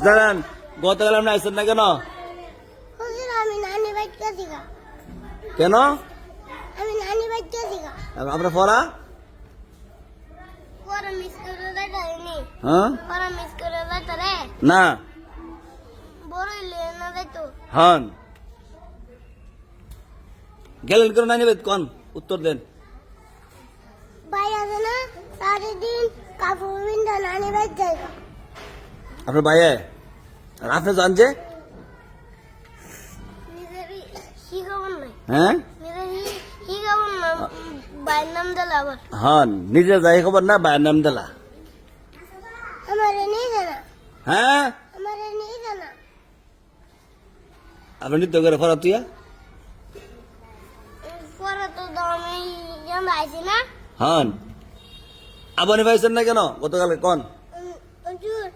দাঁড়ান, গতকাল আপনি আইসেন না কেন? আমি নানি বাইকে দিগা কেন আমি নানি বাইকে দিগা আপনার পড়া? পরে মিস করে যাইনি হ্যাঁ পরে মিস করে যাইতো রে না বড় হইলে না যাইতো হন গেলেন কেন নানি বেদ কোন উত্তর দেন। ভাই আছে না সারাদিন কাপড় বিন্দা নানি বাইক যাইগা আপনার ভাইয়ে আর আপনি জান যে নিজেরই শিখাবন নাই হ্যাঁ নিজেরই শিখাবন না ভাইয়ের নাম দিলে আবার হন নিজে যাই খবর না ভাইয়ের নাম দিলা। আমার নিয়ে জানা হ্যাঁ আমার নিয়ে জানা আপনি নৃত্য করে পড়া তুই পরে তো আমি জানা আইছি না হন আপনি পাইছেন না কেন গতকাল কোন? হুজুর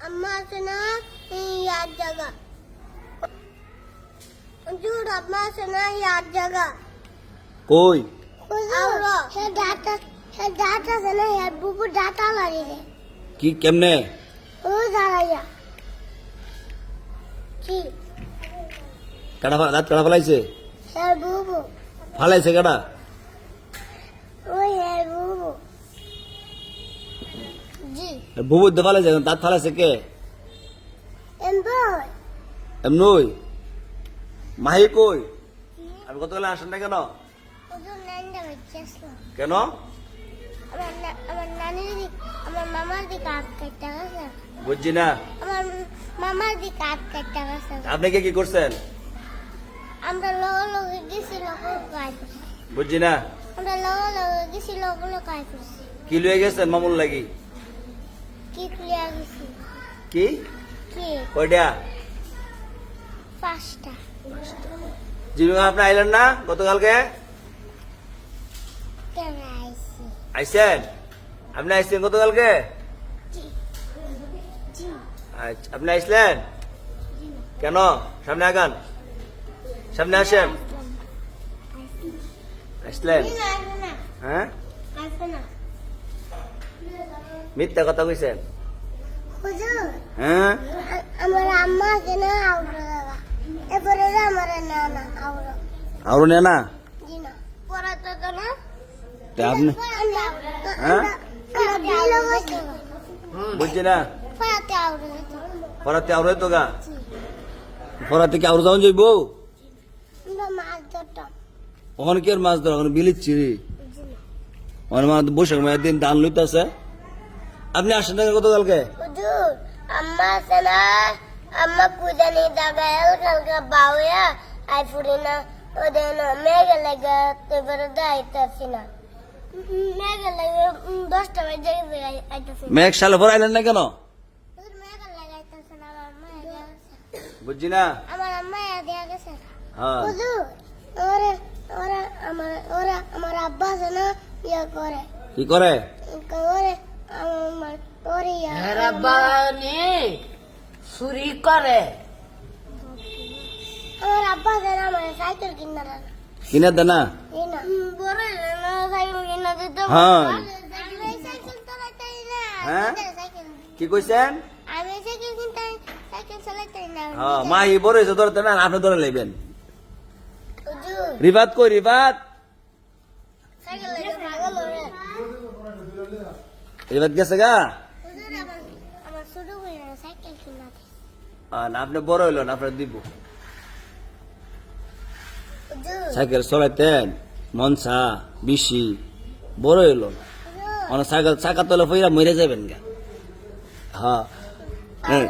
আম্মা আছে না ইয়ার জায়গা হুজুর আম্মা আছে না ইয়ার জায়গা কই হুজুর হে ডাটা আছে না হে বুবু ডাটা লাগে রে কি কেমনে? ও দাঁড়াইয়া কি কাটা দাঁত কাটা ফেলাইছে? হে বুবু ফালাইছে কাটা? ওই হে বুবু জি বুবুর দে ফালাইছে দাঁত ফালাইছে কে? এমবই এমনই মাহি কই? আমি গতকাল আসেন না কেন? হুজুর নান্ডা বাচ্চা আসলো কেন? আমার নানির দিক আমার মামার দিকে হাত কাটতে গেছে বুঝছি না। আমার মামার দিকে হাত কাটতে গেছে আপনি কি করছেন? আমরা লগে গেছি লগে কাজ করছি বুঝছি না। আমরা লগে গেছি লগে কাজ করছি কি লয়ে গেছেন মামুল লাগি? কি ক্লিয়ার গেছি কি কি কয়টা? 5টা জিমি আপনি আইলেন না গতকালকে? কেন আইছি আইসেন? আপনি আইসেন গতকালকে? জি জি আচ্ছা আপনি আইসলেন কেন? সামনে আগান, সামনে আসেন। আসলেন? হ্যাঁ মিথ্যা কথা কইছেন? হুজুর হ্যাঁ আমার আম্মা আছে না আউরা দাদা এরপরে আমার নানা আউরা আর নে না জি না পড়াতে তো না তা আপনি হ্যাঁ আমরা বিলো গেছি বুঝছি না। পড়াতে আউরা যেত পড়াতে আউরে তো গা পড়াতে কি আউরে যাওয়া যাইব? আমরা মাছ ধরতাম ওখানে কি আর মাছ ধরা? ওখানে বিলিচ্ছি জি না ওখানে মা বৈশাখ মায়ের দিন ধান লইতেছে। আপনি আসেন না গতকালকে? হুজুর আম্মা আছে না আম্মা পূজা নিয়ে দাগায় কালকে বাউয়া আই ফুরি না ওদের মেঘে লেগে এবারে যাইতেছি না মেঘে লেগে 10টা বাজে আইতেছি মেঘ সালে পর আইলেন না কেন? মেঘে লেগে আইতেছে না আমার আম্মা এদিকে গেছে বুঝছি না। আমার আম্মা এদিকে গেছে হ্যাঁ হুজুর ওরা ওরা আমার আব্বা আছে না ইয়া করে কি করে? ওরে আমার ওরে ইয়া হেরাবানি চুরি করে আমার আব্বা আছে না আমার সাইকেল কিনা না কিনে দে না। বড় না সাইকেল কিনা দিতে হ্যাঁ সাইকেল চালাতে না হ্যাঁ? সাইকেল কি কইছেন? আমি সাইকেল কিনতে সাইকেল চালাতে না হ্যাঁ মাহি বড় হয়েছে ধরতে না, আপনি ধরে লইবেন। হুজুর রিবাত কই রিবাত? সাইকেল লাগে পাগল হয়ে রিবাত গেছে গা? হুজুর আমার ছোট ভাই সাইকেল কিনা দে না আপনি বড় হইল না, আপনার দিব। হুজুর সাইকেল চলাইতেন মনসা বেশি বড় হইল না, অনেক সাইকেল চাকা তলে ফইরা মরে যাবেন গা। হ্যাঁ হ্যাঁ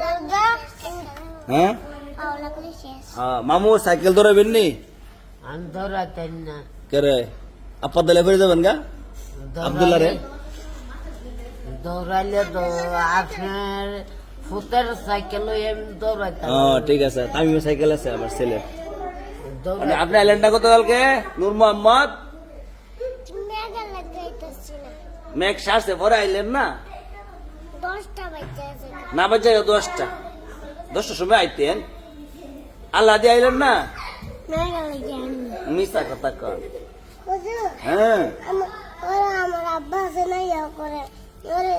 হ্যাঁ হ্যাঁ মামু সাইকেল ধরাবেন নি? আন্ধরাতেন না কে রে আপা দলে ফিরে যাবেন গা আব্দুল্লাহ রে? দৌড়াইলে তো আপনার ফুতের সাইকেল এমনি দৌড়াইতাম ঠিক আছে, তামিমের সাইকেল আছে আমার ছেলে। আপনি আইলেন না গতকালকে? নূর মোহাম্মদ মেঘা লাগাইতেছি না মেঘ সারছে পরে আইলেন না? 10টা বাজে আছে না বাজে 10টা, 10টার সময় আইতেন। আল্লাহ দিয়ে আইলেন না? মেঘা লাগে মিশা কথা কর। হুজুর হ্যাঁ ওরা আমার আব্বা আছে না ইয়া করে ওরে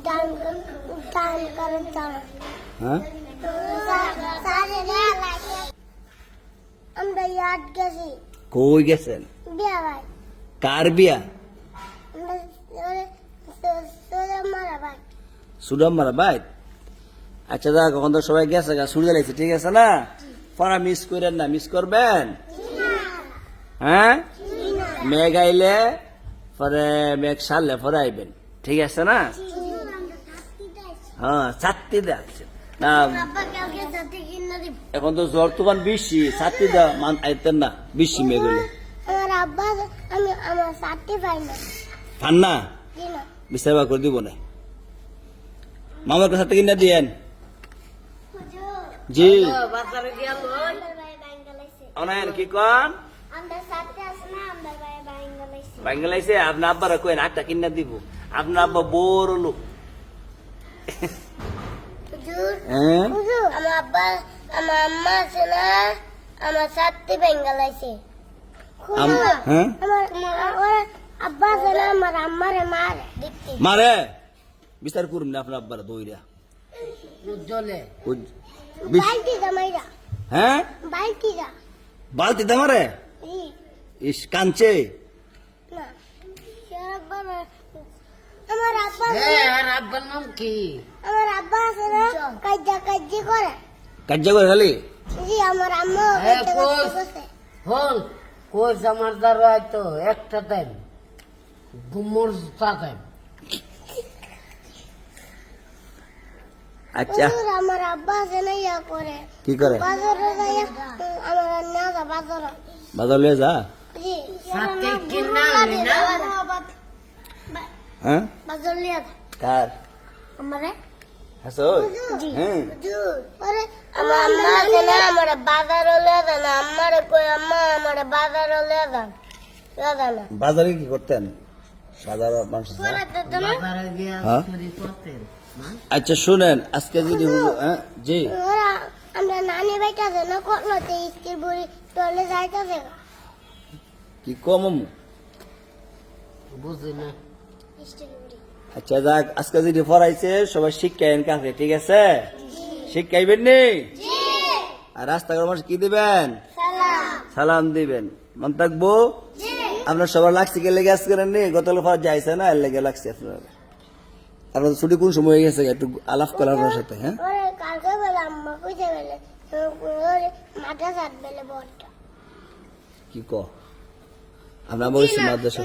ডান করে চালা হ্যাঁ আমরা ইয়াদ গেছি কই গেছেন? বিয়া ভাই কার বিয়া? আমরা মারা ভাই সুডাম মারা বাইত। আচ্ছা দা কখন তো সবাই গেছে গা সূর্য লাগছে, ঠিক আছে না? পড়া মিস করেন না, মিস করবেন হ্যাঁ? মেঘ আইলে পরে মেঘ সারলে পরে আইবেন, ঠিক আছে না? হ্যাঁ ছাত্রী দেখছে না, আব্বা কালকে সাথে কিনা দিব এখন তো জ্বর তখন বেশি, ছাত্রী দা মান আইতেন না বেশি মেঘ হইলে। আমার আব্বা আমি আমার সাথে পাই না ঠান্ডা কিনা বিচার করে দিব না, মামার কাছে কিনা দিয়েন। জি বাজারে গেল ভাই বাঙ্গালাইছে অনায়ন কি কন আমরা সাথে আছে না আমরা ভাই বাঙ্গালাইছে বাঙ্গালাইছে আপনার আব্বারা কইন আটটা কিনা দিব, আপনার আব্বা বড় লোক। হুজুর হ্যাঁ হুজুর আমার আব্বা আমার আম্মা আছে না আমার সাথে বাঙ্গালাইছে হ্যাঁ আমার আব্বা আছে না আমার আম্মারে মার দেখতে মারে বিচার করুন না আপনার আব্বারা দইরা উজ্জ্বলে বালতি জামাইরা হ্যাঁ বালতি যা বালতি মারে ইস কাঞ্চে না আমার আব্বা আর আব্বার নাম কি? আমার আব্বা আছে না কাজ্জি করে কার্য করে খালি জি আমার আম্মা হ্যাঁ, কাজ্জা কই? করছে হল কই আমার দ্বারা তো একটা দেন গুমর জুতা দেন। আচ্ছা হুজুর আমার আব্বা আছে না ইয়া করে কি করে বাজারে যাইয়া আমার না যা বাজারে বাজার লয়ে যা জি সাথে কিনা আনলি না? হ্যাঁ বাজার লিয়া কার আমারে হাসো হ্যাঁ হুজুর আরে আমার আম্মা আছে না আমার বাজারে লিয়া দেন আমারে কই আম্মা আমার বাজারে লিয়া দেন না বাজারে কি করতেন সাধারণ মানুষ পরে তো না বাজারে গিয়া হ্যাঁ? চুরি করতেন না? আচ্ছা শুনেন আজকে যদি হ্যাঁ জি ওরা আমরা নানি বাইটা আছে না করতে স্কিল বুড়ি টলে যাইতাছে কি কম বুঝি না। স্কিল বুড়ি আচ্ছা যাক আজকে যদি পড়াইছে সবাই শিক্ষাইন কাছে, ঠিক আছে? শিক্ষাইবেন নি আর রাস্তাঘাট মানুষ কি দিবেন? সালাম সালাম দিবেন, মন থাকবো। আপনার সবার লাগছে কে লেগে আজকে নি গতকাল পর যাইছে না এর লেগে লাগছে আপনার। আপনার ছুটি কোন সময় হয়ে গেছে একটু আলাপ করার আপনার সাথে হ্যাঁ ওরে কালকে বেলা আম্মা কইতে বেলে ওরে মাথা সাত বেলে বড়টা কি ক আমরা বলছি মাদ্রাসা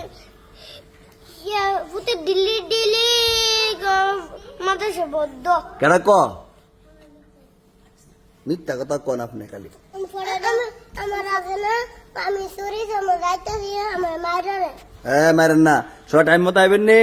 ইয়া ফুতে দিল্লি মাথা সে বদ্ধ কেডা ক মিথ্যা কথা কন আপনি খালি আমার আছে না আমি চুরি সময় যাইতেছি আমার মায়ের হ্যাঁ মারেন না সবাই টাইম মতো আইবেন নি।